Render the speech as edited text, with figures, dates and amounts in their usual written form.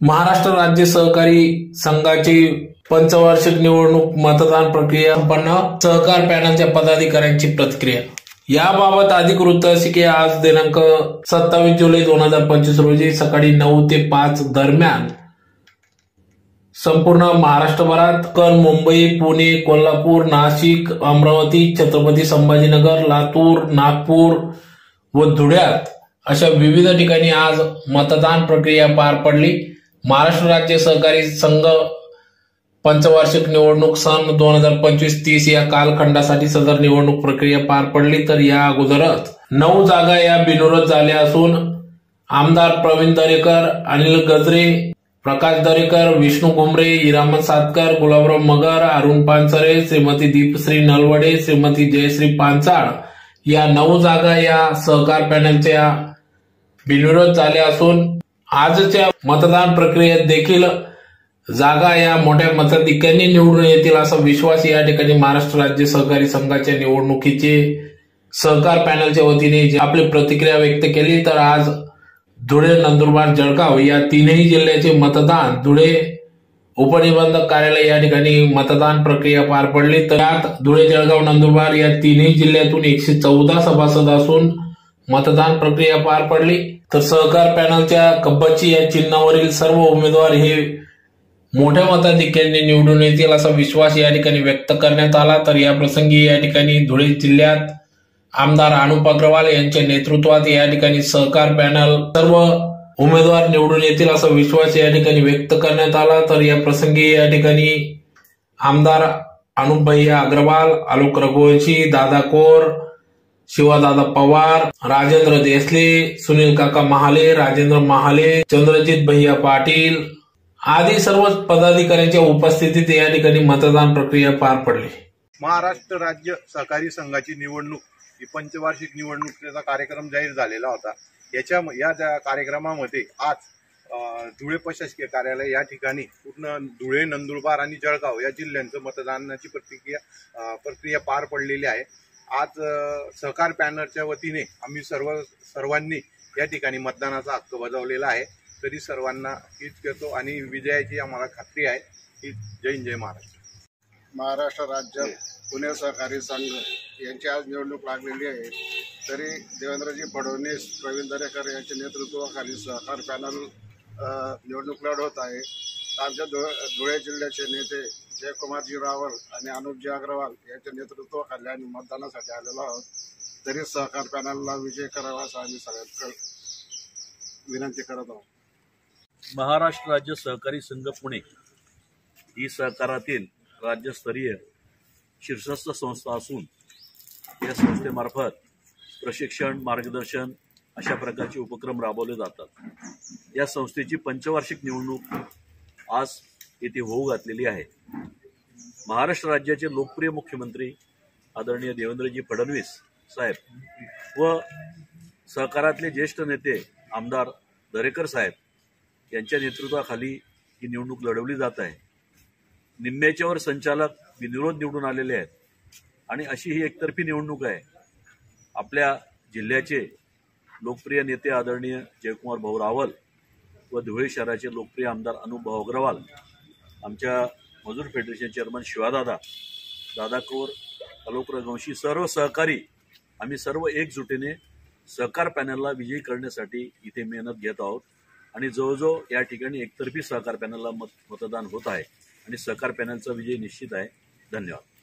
महाराष्ट्र राज्य सहकारी संघाची पंचवार्षिक निवडणूक मतदान प्रक्रिया संपन्न। सहकार पॅनलच्या पदाधिकाऱ्यांची प्रतिक्रिया। याबाबत अधिक वृत्त असे की आज दिनांक 27 जुलै 2025 रोजी सकाळी 9 ते 5 दरम्यान संपूर्ण महाराष्ट्रभरात मुंबई, पुणे, कोल्हापूर, नाशिक, अमरावती, छत्रपती संभाजीनगर, लातूर, नागपूर व धुळ्यात अशा विविध ठिकाणी आज मतदान प्रक्रिया पार पडली। महाराष्ट्र राज्य सहकारी संघ पंचवार्षिक निवडणूक सन 2025-30 या कालखंडासाठी सदर निवडणूक प्रक्रिया पार पडली। तर या अगोदरच 9 जागा या बिनविरोध झाल्या असून आमदार प्रवीण दरेकर, अनिल गजरे, प्रकाश दरेकर, विष्णू घुमरे, हिरामन सातकर, गुलाबराव मगर, अरुण पानसरे, श्रीमती दीपश्री नलवडे, श्रीमती जयश्री पांचाळ या 9 जागा या सहकार पॅनलच्या बिनविरोध झाल्या असून आजच्या मतदान प्रक्रियेत देखील जागा या मोठ्या मताधिक्याने निवडून येतील असा विश्वास या ठिकाणी महाराष्ट्र राज्य सहकारी संघाच्या निवडणुकीचे सहकार पॅनलच्या वतीने आपली प्रतिक्रिया व्यक्त केली। तर आज धुळे, नंदुरबार, जळगाव या तीनही जिल्ह्याचे मतदान धुळे उपनिबंधक कार्यालय या ठिकाणी मतदान प्रक्रिया पार पडली। तर यात धुळे, जळगाव, नंदुरबार या तीनही जिल्ह्यातून 114 सभासद असून मतदान प्रक्रिया पार पडली। तर सहकार पॅनलच्या कब्बची या चिन्हावरील सर्व उमेदवार हे मोठ्या मताधिक्याने निवडून येतील असा विश्वास या ठिकाणी व्यक्त करण्यात आला। तर या प्रसंगी या ठिकाणी धुळे जिल्ह्यात आमदार अनुप अग्रवाल यांच्या नेतृत्वात या ठिकाणी सहकार पॅनल सर्व उमेदवार निवडून येतील असा विश्वास या ठिकाणी व्यक्त करण्यात आला। तर या प्रसंगी या ठिकाणी आमदार अनुप भैया अग्रवाल, आलोक रघुवंशी, दादा कोर, शिवादादा पवार, राजेंद्र देसले, सुनील काका महाले, राजेंद्र महाले, चंद्रजित भैया पाटील आदी सर्व पदाधिकाऱ्यांच्या उपस्थितीत या ठिकाणी मतदान प्रक्रिया पार पडली। महाराष्ट्र राज्य सहकारी संघाची निवडणूक ही पंचवार्षिक निवडणुकीचा कार्यक्रम जाहीर झालेला होता। या कार्यक्रमामध्ये आज धुळे प्रशासकीय कार्यालय या ठिकाणी पूर्ण धुळे, नंदुरबार आणि जळगाव या जिल्ह्यांचं मतदानाची प्रक्रिया पार पडलेली आहे। आज सहकार पॅनलच्या वतीने आम्ही सर्वांनी या ठिकाणी मतदानाचा हक्क बजावलेला आहे। तरी सर्वांना हीच करतो आणि विजयाची आम्हाला खात्री आहे की जय जय महाराष्ट्र। महाराष्ट्र राज्य पुणे सहकारी संघ यांची आज निवडणूक लागलेली आहे। तरी देवेंद्रजी फडणवीस, प्रवीण दरेकर यांच्या नेतृत्वाखाली सहकार पॅनल निवडणूक लढवत आहे। आमच्या धुळे जिल्ह्याचे नेते जयकुमारजी रावल आणि अनुपजी अग्रवाल यांच्या नेतृत्वाखाली आम्ही मतदानासाठी आलेलो आहोत। तरी सहकार पॅनलला विजय करावा असं आम्ही सगळ्यांकडे विनंती करत आहोत। महाराष्ट्र राज्य सहकारी संघ पुणे ही सहकारातील राज्यस्तरीय शीर्षस्थ संस्था असून या संस्थेमार्फत प्रशिक्षण, मार्गदर्शन अशा प्रकारचे उपक्रम राबवले जातात। या संस्थेची पंचवार्षिक निवडणूक आज येथे होऊ घातलेली आहे। महाराष्ट्र राज्याचे लोकप्रिय मुख्यमंत्री आदरणीय देवेंद्रजी फडणवीस साहेब व सहकारातले ज्येष्ठ नेते आमदार दरेकर साहेब यांच्या नेतृत्वाखाली ही निवडणूक लढवली जात आहे। निम्म्याच्यावर संचालक बिनविरोध निवडून आलेले आहेत आणि अशी ही एकतर्फी निवडणूक आहे। आपल्या जिल्ह्याचे लोकप्रिय नेते आदरणीय जयकुमार भाऊ रावल व धुळे शहराचे लोकप्रिय आमदार अनुप भाऊ अग्रवाल, आमच्या मजूर फेडरेशन चेअरमन शिवादादा, दादा कोर, आलोक रघुवंशी सर्व सहकारी आम्ही सर्व एकजुटीने सहकार पॅनलला विजयी करण्यासाठी इथे मेहनत घेत आहोत आणि जवळजवळ या ठिकाणी एकतर्फी सहकार पॅनलला मतदान होत आहे आणि सहकार पॅनलचा विजय निश्चित आहे। धन्यवाद।